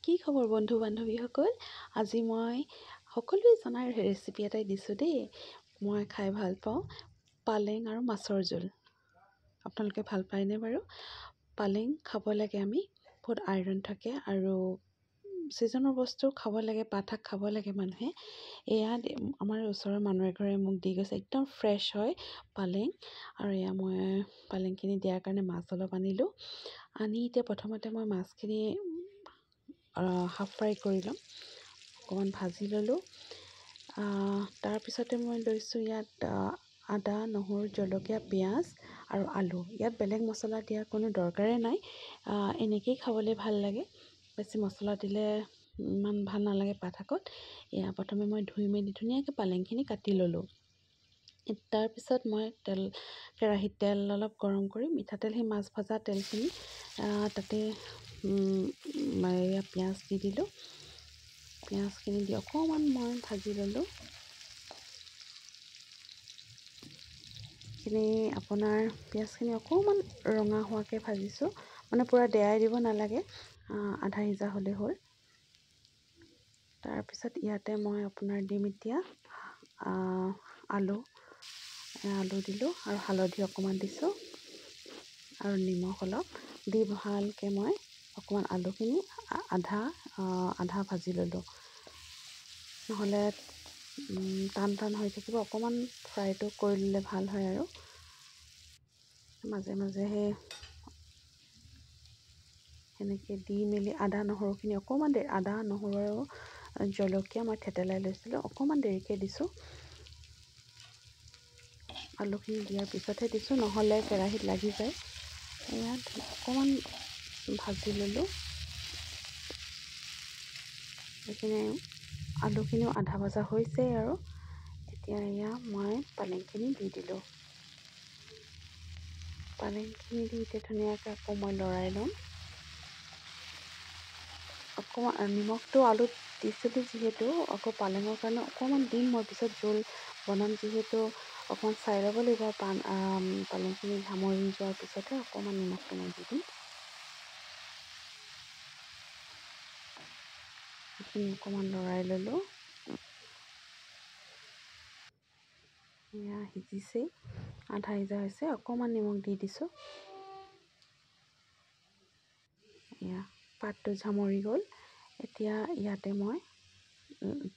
কি খবৰ বন্ধু বান্ধৱীসকল আজি মই সকলোৱে জনাৰ ৰেচিপি এটাই দিছোঁ দেই মই খাই ভাল পাওঁ পালেং আৰু মাছৰ জোল আপোনালোকে ভাল পায়নে বাৰু পালেং খাব লাগে আমি বহুত আইৰণ থাকে আৰু সিজনৰ বস্তু খাব লাগে পাত শাক খাব লাগে মানুহে এয়া আমাৰ ওচৰৰ মানুহ এঘৰে মোক দি গৈছে একদম ফ্ৰেছ হয় পালেং আৰু এয়া মই পালেংখিনি দিয়াৰ কাৰণে মাছ অলপ আনিলোঁ আনি এতিয়া প্ৰথমতে মই মাছখিনি হাফ ফ্ৰাই কৰি ল'ম অকণমান ভাজি ল'লোঁ তাৰপিছতে মই লৈছোঁ ইয়াত আদা নহৰু জলকীয়া পিঁয়াজ আৰু আলু ইয়াত বেলেগ মছলা দিয়াৰ কোনো দৰকাৰেই নাই এনেকৈয়ে খাবলৈ ভাল লাগে বেছি মছলা দিলে ইমান ভাল নালাগে পাত শাকত এয়া প্ৰথমে মই ধুই মেলি ধুনীয়াকৈ পালেংখিনি কাটি ল'লোঁ তাৰপিছত মই কেৰাহীত তেল অলপ গৰম কৰি মিঠাতেল সেই মাছ ভজা তেলখিনি তাতে পিঁয়াজ দি দিলোঁ পিঁয়াজখিনি দি অকণমান মই ভাজি ল'লোঁ আপোনাৰ পিঁয়াজখিনি অকণমান ৰঙা হোৱাকৈ ভাজিছোঁ মানে পূৰা দেয়াই দিব নালাগে আধা সিজা হ'লে হ'ল তাৰপিছত ইয়াতে মই আপোনাৰ দিম এতিয়া আলু দিলোঁ আৰু হালধি অকণমান দিছোঁ আৰু নিমখ অলপ দি ভালকৈ মই অকণমান আলুখিনি আধা ভাজি ল'লোঁ নহ'লে টান হৈ থাকিব অকণমান ফ্ৰাইটো কৰি ল'লে ভাল হয় আৰু মাজে মাজে সেনেকৈ দি মেলি আদা নহৰুখিনি অকণমান আদা নহৰু আৰু জলকীয়া মই থেতেলাই লৈছিলোঁ অকণমান দেৰিকৈ দিছোঁ আলুখিনি দিয়াৰ পিছতহে দিছোঁ নহ'লে কেৰাহীত লাগি যায় ইয়াত অকণমান ভাজি ল'লোঁ সেইখিনি আলুখিনিও আধা ভজা হৈছে আৰু এতিয়া এয়া মই পালেংখিনি দি দিলোঁ পালেংখিনি দি এতিয়া ধুনীয়াকৈ আকৌ মই লৰাই ল'ম অকণমান নিমখটো আলুত দিছিলোঁ যিহেতু আকৌ পালেঙৰ কাৰণে অকণমান দিম মই পিছত জোল বনাম যিহেতু অকণমান চাই ল'ব লাগিব পালেংখিনি সামৰি যোৱাৰ পিছতে অকণমান নিমখটো মই দি দিম সেইখিনি অকণমান লৰাই ল'লোঁ এয়া সিজিছেই আধা সিজা হৈছে অকণমান নিমখ দি দিছোঁ এয়া পাতটো ঝামৰি গ'ল এতিয়া ইয়াতে মই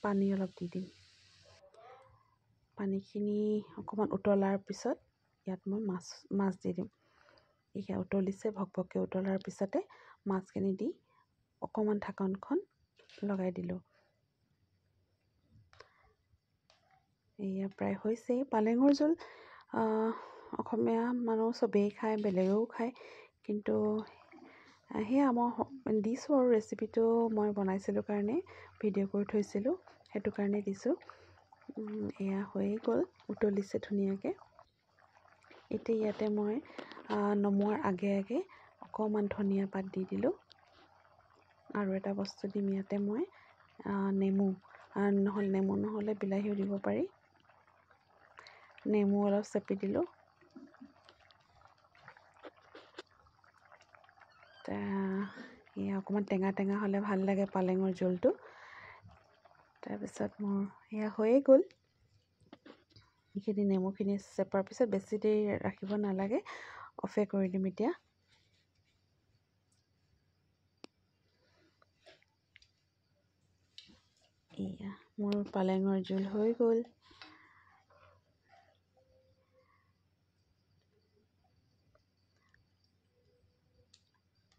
পানী অলপ দি দিম পানীখিনি অকণমান উতলাৰ পিছত ইয়াত মই মাছ দি দিম এয়া উতলিছে ভকভককৈ উতলাৰ পিছতে মাছখিনি দি অকণমান ঢাকনখন লগাই দিলোঁ এয়া প্ৰায় হৈছেই পালেঙৰ জোল অসমীয়া মানুহ চবেই খায় বেলেগেও খায় কিন্তু সেয়া মই দিছোঁ আৰু ৰেচিপিটো মই বনাইছিলোঁ কাৰণে ভিডিঅ' কৰি থৈছিলোঁ সেইটো কাৰণে দিছোঁ এয়া হৈয়ে গ'ল উতলিছে ধুনীয়াকৈ এতিয়া ইয়াতে মই নমোৱাৰ আগে অকণমান ধনিয়া পাত দি দিলোঁ আৰু এটা বস্তু দিম ইয়াতে মই নেমু নহ'লে বিলাহীও দিব পাৰি নেমু অলপ চেপি দিলোঁ এয়া অকণমান টেঙা হ'লে ভাল লাগে পালেঙৰ জোলটো তাৰপিছত মোৰ এয়া হৈয়ে গ'ল সেইখিনি নেমুখিনি চেপাৰ পিছত বেছি দেৰি ৰাখিব নালাগে অফে কৰি দিম এতিয়া এয়া মোৰ পালেঙৰ জোল হৈ গ'ল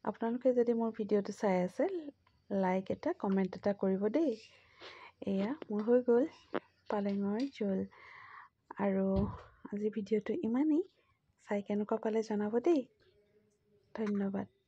আপোনালোকে যদি মোৰ ভিডিঅ'টো চাই আছে লাইক এটা কমেণ্ট এটা কৰিব দেই এয়া মোৰ হৈ গ'ল পালেঙৰ জোল আৰু আজি ভিডিঅ'টো ইমানেই চাই কেনেকুৱা পালে জনাব দেই ধন্যবাদ